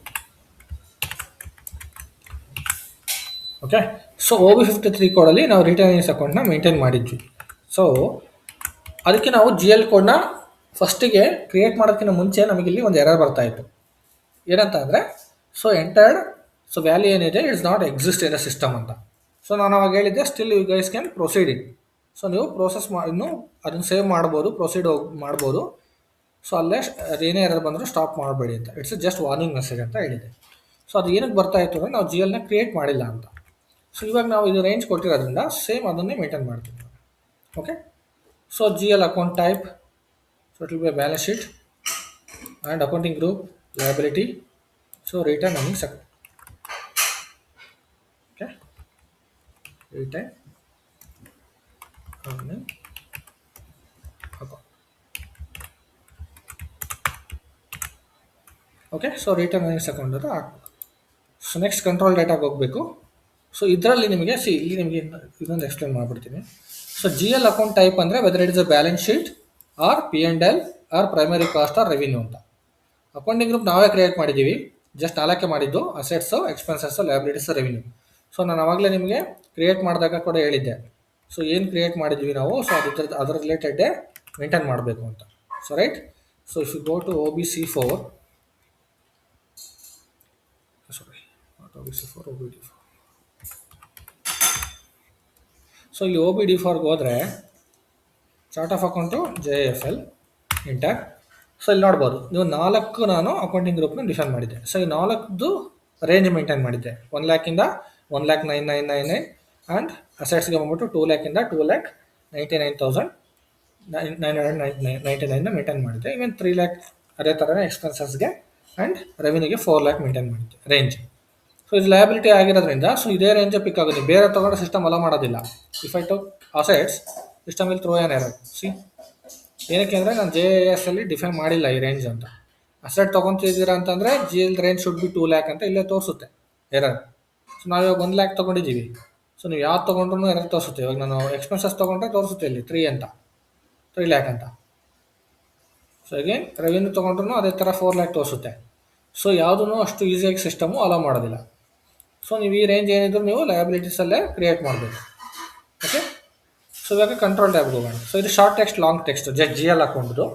Okay, so OB53 ಕೋಡಲ್ಲಿ ನಾವು ರಿಟರ್ನ್ ಎರ್ನಿಂಗ್ಸ್ ಅಕೌಂಟ್ನ ಮೇಂಟೈನ್ ಮಾಡಿದ್ವಿ. ಸೊ ಅದಕ್ಕೆ ನಾವು GL ಕೋಡ್ನ ಫಸ್ಟಿಗೆ ಕ್ರಿಯೇಟ್ ಮಾಡೋದಕ್ಕಿಂತ ಮುಂಚೆ ನಮಗಿಲ್ಲಿ ಒಂದು ಎರರ್ ಬರ್ತಾ ಇತ್ತು. ಏನಂತ ಅಂದರೆ, ಸೊ ಎಂಟರ್ಡ್, ಸೊ ವ್ಯಾಲ್ಯೂ ಏನಿದೆ it's not exist in the system ಅಂತ. ಸೊ ನಾನು ಅವಾಗ ಹೇಳಿದ್ದೆ still you guys can proceed it. So ನೀವು ಪ್ರೋಸೆಸ್ ಇನ್ನೂ ಅದನ್ನು ಸೇವ್ ಮಾಡ್ಬೋದು, ಪ್ರೊಸೀಡ್ ಮಾಡ್ಬೋದು. ಸೊ ಅಲ್ಲೇ ಅದೇನೇ ಎರರ್ ಬಂದರೂ ಸ್ಟಾಪ್ ಮಾಡಬೇಡಿ ಅಂತ. ಇಟ್ಸ್ ಜಸ್ಟ್ ವಾರ್ನಿಂಗ್ ಮೆಸೇಜ್ ಅಂತ ಹೇಳಿದೆ. ಸೊ ಅದು ಏನಕ್ಕೆ ಬರ್ತಾ ಇತ್ತು ಅಂದರೆ ನಾವು GLನ ಕ್ರಿಯೇಟ್ ಮಾಡಿಲ್ಲ ಅಂತ. ಸೊ ಇವಾಗ ನಾವು ಇದು ರೇಂಜ್ ಕೊಟ್ಟಿರೋದ್ರಿಂದ ಸೇಮ್ ಅದನ್ನೇ ಮೇಂಟೈನ್ ಮಾಡ್ತೀವಿ. Okay, so GL account type, so it will B balance sheet and accounting group liability. So return earnings account. Okay, return earning account. Okay, so return earnings account ಅಂತ ಹಾಕ್ಬೇಕು. So next control ಡೇಟಾಗೆ ಹೋಗಬೇಕು. So ಇದರಲ್ಲಿ ನಿಮಗೆ ಇಲ್ಲಿ ನಿಮಗೆ ಇನ್ನೊಂದು explain ಮಾಡಿಬಿಡ್ತೀನಿ. So GL account type ಅಂದರೆ whether it is a balance sheet or P&L or primary cost or revenue ಅಂತ. ಅಕೌಂಟಿಂಗ್ ಗ್ರೂಪ್ ನಾವೇ ಕ್ರಿಯೇಟ್ ಮಾಡಿದ್ದೀವಿ, ಜಸ್ಟ್ ನಾಲ್ಕೆ ಮಾಡಿದ್ದು, assets, expenses, liabilities, revenue. So ನಾನು ಆವಾಗಲೇ ನಿಮಗೆ ಕ್ರಿಯೇಟ್ ಮಾಡಿದಾಗ ಕೂಡ ಹೇಳಿದ್ದೆ, ಸೊ ಏನು ಕ್ರಿಯೇಟ್ ಮಾಡಿದ್ವಿ ನಾವು, ಸೊ ಅದರ ರಿಲೇಟೆಡ್ಡೇ ಮೇಂಟೈನ್ ಮಾಡಬೇಕು ಅಂತ. So right, so if you go to OBC4, sorry not OBC4, OBD4. So ಇಲ್ಲಿ OBD4ಗೆ ಹೋದರೆ chart of account JFL enter. So ಇಲ್ಲಿ ನೋಡ್ಬೋದು ನೀವು 4 ನಾನು ಅಕೌಂಟಿಂಗ್ ಗ್ರೂಪ್ನ ಡಿಫೈನ್ ಮಾಡಿದ್ದೆ. ಸೊ ಈ 4ದು ರೇಂಜ್ ಮೇಂಟೈನ್ ಮಾಡಿದ್ದೆ. 1 ಲ್ಯಾಕಿಂದ 1,09,999 ಆ್ಯಂಡ್ ಅಸೆಟ್ಸ್ಗೆ ಬಂದ್ಬಿಟ್ಟು 2 ಲ್ಯಾಕಿಂದ 2,99,999 ಮೇಂಟೈನ್ ಮಾಡಿದ್ದೆ. ಈವನ್ 3 ಲ್ಯಾಕ್ ಅದೇ ಥರನೇ ಎಕ್ಸ್ಪೆನ್ಸಸ್ಗೆ ಆ್ಯಂಡ್ ರೆವಿನ್ಯೂಗೆ 4 ಲ್ಯಾಕ್ ಮೇಂಟೈನ್ ಮಾಡಿದ್ದೆ ರೇಂಜ್. ಸೊ ಇದು ಲಯಬಿಲಿಟಿ ಆಗಿರೋದ್ರಿಂದ ಸೊ ಇದೇ ರೇಂಜೇ ಪಿಕ್ ಆಗುತ್ತೆ, ಬೇರೆ ತೊಗೊಂಡು ಸಿಸ್ಟಮ್ ಅಲೋ ಮಾಡೋದಿಲ್ಲ. If I to assets system will throw an error. See ಏನಕ್ಕೆ ಅಂದರೆ ನಾನು JAS ಅಲ್ಲಿ ಡಿಫೈನ್ ಮಾಡಿಲ್ಲ ಈ ರೇಂಜ್ ಅಂತ. ಅಸೆಟ್ ತೊಗೊತಿದ್ದೀರಾ ಅಂತಂದರೆ GL range should be 2 lac ಅಂತ ಇಲ್ಲೇ ತೋರಿಸುತ್ತೆ ಎರರ್. ಸೊ ನಾವು ಇವಾಗ 1 ಲ್ಯಾಕ್ ತೊಗೊಂಡಿದ್ದೀವಿ. ಸೊ ನೀವು ಯಾವ್ದು ತೊಗೊಂಡ್ರೂ ಎರರ್ ತೋರಿಸುತ್ತೆ. ಇವಾಗ ನಾನು ಎಕ್ಸ್ಪೆನ್ಸಸ್ ತೊಗೊಂಡ್ರೆ ತೋರಿಸುತ್ತೆ ಇಲ್ಲಿ 3 ಲ್ಯಾಕ್ ಅಂತ. ಸೊ ಅಗೇನ್ ರೆವಿನ್ಯೂ ತೊಗೊಂಡ್ರು ಅದೇ ಥರ 4 ಲ್ಯಾಕ್ ತೋರಿಸುತ್ತೆ. ಸೊ ಯಾವುದೂ ಅಷ್ಟು ಈಸಿಯಾಗಿ ಸಿಸ್ಟಮು ಅಲೋ ಮಾಡೋದಿಲ್ಲ. ಸೊ ನೀವು ಈ ರೇಂಜ್ ಏನಿದ್ರು ನೀವು ಲಯಬಿಲಿಟೀಸಲ್ಲೇ ಕ್ರಿಯೇಟ್ ಮಾಡಬೇಕು. ಓಕೆ, ಸೊ ಇವಾಗ ಕಂಟ್ರೋಲ್ ಟ್ಯಾಬ್ಗೆ ಹೋಗೋಣ. ಸೊ ಇದು short text, long text, just GL ಅಕೌಂಟ್ದು.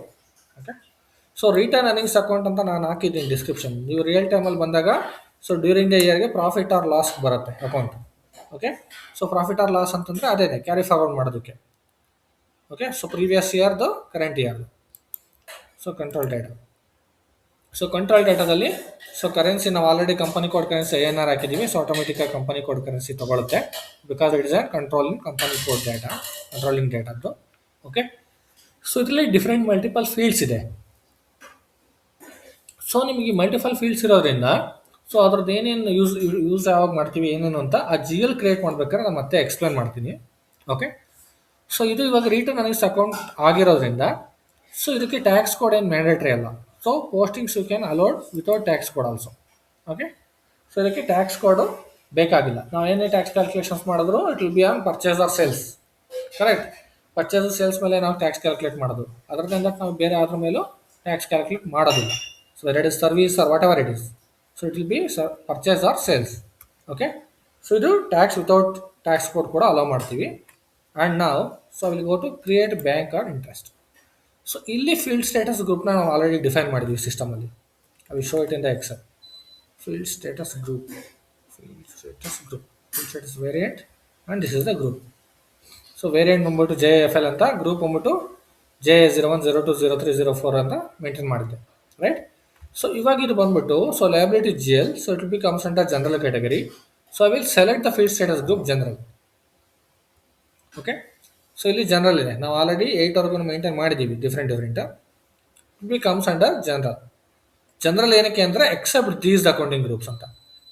Okay, so return earnings account ಅಂತ ನಾನು ಹಾಕಿದ್ದೀನಿ ಡಿಸ್ಕ್ರಿಪ್ಷನ್. ನೀವು ರಿಯಲ್ ಟೈಮಲ್ಲಿ ಬಂದಾಗ ಸೊ ಡ್ಯೂರಿಂಗ್ ದ ಇಯರ್ಗೆ ಪ್ರಾಫಿಟ್ ಆರ್ ಲಾಸ್ ಬರುತ್ತೆ account. Okay, so profit or loss ಅಂತಂದರೆ ಅದೇ ಕ್ಯಾರಿ ಫಾರ್ವರ್ಡ್ ಮಾಡೋದಕ್ಕೆ. ಓಕೆ, ಸೊ ಪ್ರೀವಿಯಸ್ ಇಯರ್ದು, ಕರೆಂಟ್ ಇಯರ್ದು. So control data, so control ಡೇಟಾದಲ್ಲಿ ಸೊ ಕರೆನ್ಸಿ ನಾವು already company code currency ANR ಹಾಕಿದ್ದೀವಿ. ಸೊ ಆಟೋಮೆಟಿಕ್ಕಾಗಿ ಕಂಪನಿ ಕೋಡ್ ಕರೆನ್ಸಿ ತೊಗೊಳುತ್ತೆ, because it is a controlling company code data, controlling ಡೇಟಾದ್ದು. Okay, so ಇದರಲ್ಲಿ different multiple fields ಇದೆ. So ನಿಮಗೆ multiple fields ಇರೋದ್ರಿಂದ ಸೊ ಅದ್ರದ್ದು ಏನೇನು ಯೂಸ್ ಯಾವಾಗ ಮಾಡ್ತೀವಿ ಏನೇನು ಅಂತ ಆ GL ಕ್ರಿಯೇಟ್ ಮಾಡ್ಬೇಕಾದ್ರೆ ನಾನು ಮತ್ತೆ ಎಕ್ಸ್ಪ್ಲೇನ್ ಮಾಡ್ತೀನಿ. ಓಕೆ, ಸೊ ಇದು ಇವಾಗ ರಿಟರ್ನ್ earnings ಅಕೌಂಟ್ ಆಗಿರೋದ್ರಿಂದ ಸೊ ಇದಕ್ಕೆ ಟ್ಯಾಕ್ಸ್ ಕೋಡ್ ಏನು ಮ್ಯಾಂಡೇಟ್ರಿ ಅಲ್ಲ. So postings you can allowed without tax code also. Okay, so ಇದಕ್ಕೆ ಟ್ಯಾಕ್ಸ್ ಕೋಡು ಬೇಕಾಗಿಲ್ಲ. ನಾವು ಏನೇ ಟ್ಯಾಕ್ಸ್ ಕ್ಯಾಲ್ಕುಲೇಷನ್ಸ್ ಮಾಡಿದ್ರು it will be on purchase or sales. Correct, purchase sales ಮೇಲೆ ನಾವು ಟ್ಯಾಕ್ಸ್ ಕ್ಯಾಲ್ಕುಲೇಟ್ ಮಾಡೋದು, ಅದರಿಂದ ನಾವು ಬೇರೆ ಅದ್ರ ಮೇಲೂ ಟ್ಯಾಕ್ಸ್ ಕ್ಯಾಲ್ಕುಲೇಟ್ ಮಾಡೋದಿಲ್ಲ. So where it is service or whatever it is, so it will be purchase or sales. Okay, so ಇದು ಟ್ಯಾಕ್ಸ್ ವಿತೌಟ್ ಟ್ಯಾಕ್ಸ್ ಕೋಡ್ ಕೂಡ ಅಲೋ ಮಾಡ್ತೀವಿ. ಆ್ಯಂಡ್ ನಾವು so will go to create bank or interest. So ಇಲ್ಲಿ field status ಗ್ರೂಪ್ನ ನಾವು already define ಮಾಡಿದ್ವಿ ಸಿಸ್ಟಮಲ್ಲಿ. I will show it in the Excel. Field status group, field status variant, and this is the group. So variant ಬಂದ್ಬಿಟ್ಟು JFL ಅಂತ, group ಬಂದ್ಬಿಟ್ಟು JA01, 02, 03, 04 ಅಂತ maintain ಮಾಡಿದ್ದೆ, ರೈಟ್. ಸೊ ಇವಾಗ ಇದು ಬಂದ್ಬಿಟ್ಟು, so liability GL, so it will B comes under general category. So I will select the field status group general. Okay, so ಇಲ್ಲಿ general ಇದೆ, ನಾವು ಆಲ್ರೆಡಿ 8ವರೆಗೂ ಮೇಂಟೈನ್ ಮಾಡಿದ್ದೀವಿ different. It be comes under general. General ಏನಕ್ಕೆ ಅಂದರೆ accept these accounting groups ಅಂತ.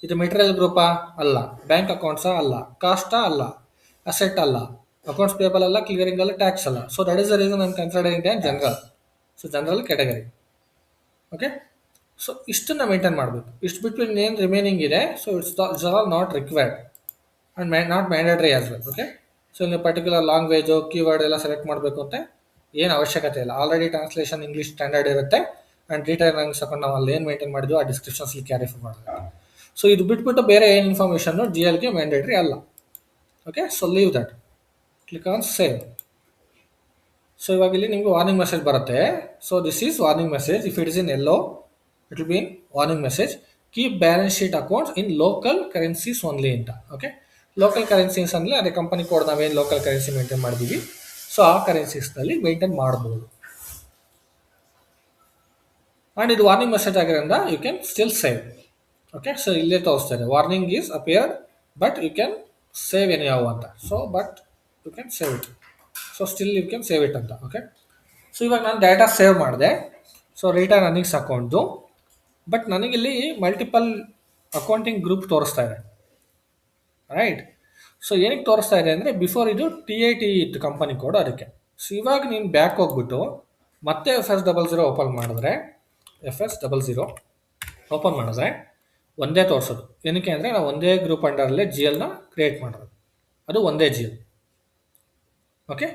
ಇದು material ಗ್ರೂಪಾ ಅಲ್ಲ, bank ಅಕೌಂಟ್ಸಾ ಅಲ್ಲ, ಕಾಸ್ಟಾ ಅಲ್ಲ, ಅಸೆಟ್ ಅಲ್ಲ, ಅಕೌಂಟ್ಸ್ ಪೇಬಲ್ ಅಲ್ಲ, ಕ್ಲಿಯರಿಂಗ್ ಅಲ್ಲ, ಟ್ಯಾಕ್ಸ್ ಅಲ್ಲ. So that is the reason I'm considering it general. So general category. Okay, so ಇಷ್ಟನ್ನು ಮೇಂಟೈನ್ ಮಾಡಬೇಕು. ಇಷ್ಟು ಬಿಟ್ಟು ಏನು ರಿಮೈನಿಂಗ್ ಇದೆ, so it's all not required and not mandatory as well. Okay, so ನೀವು ಪರ್ಟಿಕ್ಯುಲರ್ ಲ್ಯಾಂಗ್ವೇಜು ಕೀವರ್ಡ್ ಎಲ್ಲ select ಮಾಡಬೇಕು ಅಂತ ಏನು ಅವಶ್ಯಕತೆ ಇಲ್ಲ. ಆಲ್ರೆಡಿ ಟ್ರಾನ್ಸ್ಲೇಷನ್ ಇಂಗ್ಲೀಷ್ ಸ್ಟ್ಯಾಂಡರ್ಡ್ ಇರುತ್ತೆ, ಆ್ಯಂಡ್ ಡೀಟೇಲ್ ರಂಗ್ಸ್ ಹಾಕೊಂಡು ನಾವು ಅಲ್ಲಿ ಏನು ಮೇಂಟೈನ್ ಮಾಡಿದ್ವಿ ಆ ಡಿಸ್ಕ್ರಿಪ್ಷನ್ಸ್ಲಿ ಕ್ಯಾರಿಫೈ ಮಾಡೋದು. ಸೊ ಇದು ಬಿಟ್ಬಿಟ್ಟು ಬೇರೆ ಏನು ಇನ್ಫಾರ್ಮೇಷನ್ನು GLಗೆ ಮ್ಯಾಂಡೇಟ್ರಿ ಅಲ್ಲ. Okay, so leave that, click on save. So ಇವಾಗ ಇಲ್ಲಿ ನಿಮಗೆ ವಾರ್ನಿಂಗ್ ಮೆಸೇಜ್ ಬರುತ್ತೆ. So this is warning message. If it is in yellow it will B in warning message. Keep balance sheet accounts in local currencies only ಅಂತ. Okay, local currencies ಅಂದರೆ ಅದೇ company code ನಾವೇನು local currency maintain ಮಾಡಿದ್ದೀವಿ, so ಆ ಕರೆನ್ಸೀಸ್ನಲ್ಲಿ maintain ಮಾಡ್ಬೋದು. And ಇದು warning message ಆಗಿರೋದ್ರಿಂದ you can still save. Okay, so ಇಲ್ಲೇ ತೋರಿಸ್ತಾರೆ warning is appeared but you can save any ಯಾವ ಅಂತ. So but you can save it. So still you can save it ಅಂತ. Okay, so ಇವಾಗ ನಾನು data save ಮಾಡಿದೆ. So return earnings account, but ನನಗಿಲ್ಲಿ multiple accounting group ತೋರಿಸ್ತಾ ಇದೆ, right. So ಏನಕ್ಕೆ ತೋರಿಸ್ತಾ ಇದೆ ಅಂದರೆ ಬಿಫೋರ್ ಇದು TIT ಇತ್ತು ಕಂಪನಿ ಕೋಡ್, ಅದಕ್ಕೆ. ಸೊ ಇವಾಗ ನೀನು ಬ್ಯಾಕ್ ಹೋಗ್ಬಿಟ್ಟು ಮತ್ತೆ FS00 ಓಪನ್ ಮಾಡಿದ್ರೆ, FS00 ಓಪನ್ ಮಾಡಿದ್ರೆ ಒಂದೇ ತೋರಿಸೋದು. ಏನಕ್ಕೆ ಅಂದರೆ ನಾವು ಒಂದೇ ಗ್ರೂಪ್ ಅಂಡರಲ್ಲೇ GLನ ಕ್ರಿಯೇಟ್ ಮಾಡೋದು, ಅದು ಒಂದೇ GL. Okay,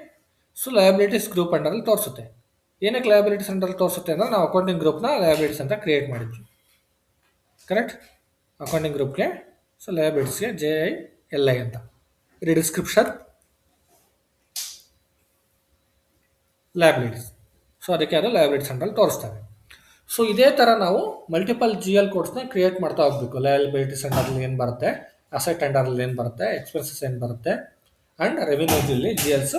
so liabilities group ಅಂಡರಲ್ಲಿ ತೋರಿಸುತ್ತೆ. ಏನಕ್ಕೆ ಲಯಬಿಲಿಟೀಸ್ ಅಂಡರಲ್ಲಿ ತೋರಿಸುತ್ತೆ ಅಂದರೆ ನಾವು ಅಕೌಂಟಿಂಗ್ ಗ್ರೂಪ್ನ ಲಯಬಿಲಿಟೀಸ್ ಅಂತ ಕ್ರಿಯೇಟ್ ಮಾಡಿದ್ವಿ, ಕರೆಕ್ಟ್. ಅಕೌಂಟಿಂಗ್ ಗ್ರೂಪ್ಗೆ, ಸೊ ಲಯಬಿಲಿಟೀಸ್ಗೆ JILI ಅಂತ ಇದು ಡಿಸ್ಕ್ರಿಪ್ಷನ್, ಲಯಬಿಲಿಟೀಸ್. ಸೊ ಅದಕ್ಕೆ ಅದು ಲಯಬಿಲಿಟೀಸ್ ಅಂಡರಲ್ಲಿ ತೋರಿಸ್ತಾರೆ. ಸೊ ಇದೇ ಥರ ನಾವು ಮಲ್ಟಿಪಲ್ GL ಕೋಡ್ಸ್ನ ಕ್ರಿಯೇಟ್ ಮಾಡ್ತಾ ಹೋಗ್ಬೇಕು. ಲಯಬಿಲಿಟೀಸ್ ಅಂಡರಲ್ಲಿ ಏನು ಬರುತ್ತೆ, ಅಸೆಟ್ ಅಂಡರಲ್ಲಿ ಏನು ಬರುತ್ತೆ, ಎಕ್ಸ್ಪೆನ್ಸಸ್ ಏನು ಬರುತ್ತೆ, ಆ್ಯಂಡ್ ರೆವಿನ್ಯೂದಲ್ಲಿ GLಸ್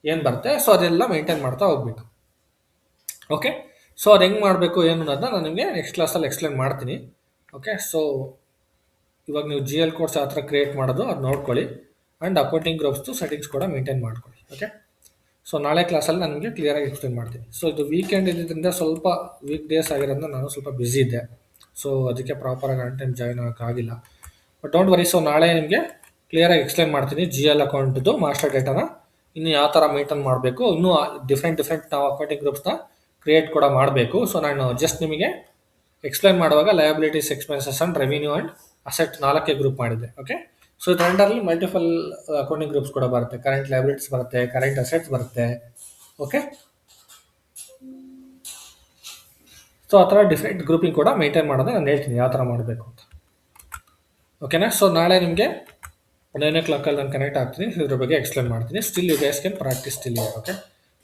ಏನು ಬರುತ್ತೆ. ಸೊ ಅದೆಲ್ಲ ಮೇಂಟೈನ್ ಮಾಡ್ತಾ ಹೋಗ್ಬೇಕು. ಓಕೆ, ಸೊ ಅದು ಹೆಂಗೆ ಮಾಡಬೇಕು ಏನು ಅನ್ನೋದನ್ನ ನಾನು ನಿಮಗೆ ನೆಕ್ಸ್ಟ್ ಕ್ಲಾಸಲ್ಲಿ ಎಕ್ಸ್ಪ್ಲೇನ್ ಮಾಡ್ತೀನಿ. ಓಕೆ, ಸೊ ಇವಾಗ ನೀವು GL ಕೋಡ್ಸ್ ಯಾವ ಥರ ಕ್ರಿಯೇಟ್ ಮಾಡೋದು ಅದು ನೋಡ್ಕೊಳ್ಳಿ, ಆ್ಯಂಡ್ ಅಕೌಂಟಿಂಗ್ ಗ್ರೂಪ್ಸ್ದು ಸೆಟ್ಟಿಂಗ್ಸ್ ಕೂಡ ಮೇಂಟೈನ್ ಮಾಡ್ಕೊಳ್ಳಿ. ಓಕೆ, ಸೊ ನಾಳೆ ಕ್ಲಾಸಲ್ಲಿ ನಾನು ನಿಮಗೆ ಕ್ಲಿಯರಾಗಿ ಎಕ್ಸ್ಪ್ಲೇನ್ ಮಾಡ್ತೀನಿ. ಸೊ ಇದು ವೀಕೆಂಡ್ ಇದ್ದಿದ್ದರಿಂದ ಸ್ವಲ್ಪ ವೀಕ್ ಡೇಸ್ ಆಗಿರೋದ್ರಿಂದ ನಾನು ಸ್ವಲ್ಪ ಬ್ಯುಸಿ ಇದ್ದೆ, ಸೊ ಅದಕ್ಕೆ ಪ್ರಾಪರಾಗಿ ಆನ್ ಟೈಮ್ ಜಾಯ್ನ್ ಆಗೋಕ್ಕಾಗಿಲ್ಲ. ಬಟ್ ಡೋಂಟ್ ವರಿ, ಸೊ ನಾಳೆ ನಿಮಗೆ ಕ್ಲಿಯರಾಗಿ ಎಕ್ಸ್ಪ್ಲೇನ್ ಮಾಡ್ತೀನಿ GL ಅಕೌಂಟ್ದು ಮಾಸ್ಟರ್ ಡೇಟಾನ ಇನ್ನು ಯಾವ ಥರ ಮೇಂಟೈನ್ ಮಾಡಬೇಕು. ಇನ್ನೂ ಡಿಫ್ರೆಂಟ್ ನಾವು ಅಕೌಂಟಿಂಗ್ ಗ್ರೂಪ್ಸ್ನ ಕ್ರಿಯೇಟ್ ಕೂಡ ಮಾಡಬೇಕು. ಸೊ ನಾನು ಜಸ್ಟ್ ನಿಮಗೆ ಎಕ್ಸ್ಪ್ಲೇನ್ ಮಾಡುವಾಗ liabilities, expenses and revenue and asset 4 group ಮಾಡಿದ್ದೆ. ಓಕೆ, ಸೊ ಇದರಲ್ಲಿ ಮಲ್ಟಿಪಲ್ ಅಕೌಂಟಿಂಗ್ ಗ್ರೂಪ್ಸ್ ಕೂಡ ಬರುತ್ತೆ. ಕರೆಂಟ್ ಲಯಬಿಲಿಟೀಸ್ ಬರುತ್ತೆ, ಕರೆಂಟ್ ಅಸೆಟ್ಸ್ ಬರುತ್ತೆ. ಓಕೆ, ಸೊ ಆ ಥರ ಡಿಫ್ರೆಂಟ್ ಗ್ರೂಪಿಂಗ್ ಕೂಡ ಮೇಂಟೈನ್ ಮಾಡೋದು ನಾನು ಹೇಳ್ತೀನಿ ಯಾವ ಥರ ಮಾಡಬೇಕು ಅಂತ. ಓಕೆನಾ, ಸೊ ನಾಳೆ ನಿಮಗೆ 9 o'clock ನಾನು ಕನೆಕ್ಟ್ ಆಗ್ತೀನಿ, ಇದ್ರ ಬಗ್ಗೆ ಎಕ್ಸ್ಪ್ಲೇನ್ ಮಾಡ್ತೀನಿ. Still you guys can practise still here. Okay,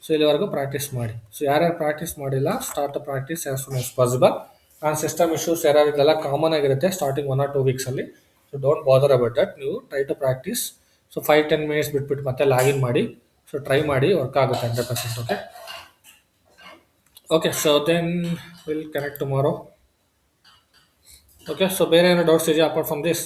so ಇಲ್ಲಿವರೆಗೂ ಪ್ರಾಕ್ಟೀಸ್ ಮಾಡಿ. ಸೊ ಯಾರ್ಯಾರು ಪ್ರಾಕ್ಟೀಸ್ ಮಾಡಿಲ್ಲ, start practice as soon as possible. And system issues ಯಾರು ಇದೆಲ್ಲ ಕಾಮನ್ ಆಗಿರುತ್ತೆ ಸ್ಟಾರ್ಟಿಂಗ್ 1 or 2 ವೀಕ್ಸಲ್ಲಿ. So don't bother about that, ನೀವು try to practise. So 5-10 minutes ಬಿಟ್ಬಿಟ್ಟು ಮತ್ತೆ ಲಾಗಿನ್ ಮಾಡಿ. ಸೊ ಟ್ರೈ ಮಾಡಿ, ವರ್ಕ್ ಆಗುತ್ತೆ 100%. Okay, okay, so then will connect tomorrow. Okay, so ಬೇರೆ ಏನೋ ಡೌಟ್ಸ್ ಇದೆಯಾ ಅಪಾರ್ಟ್ ಫ್ರಮ್ ದಿಸ್?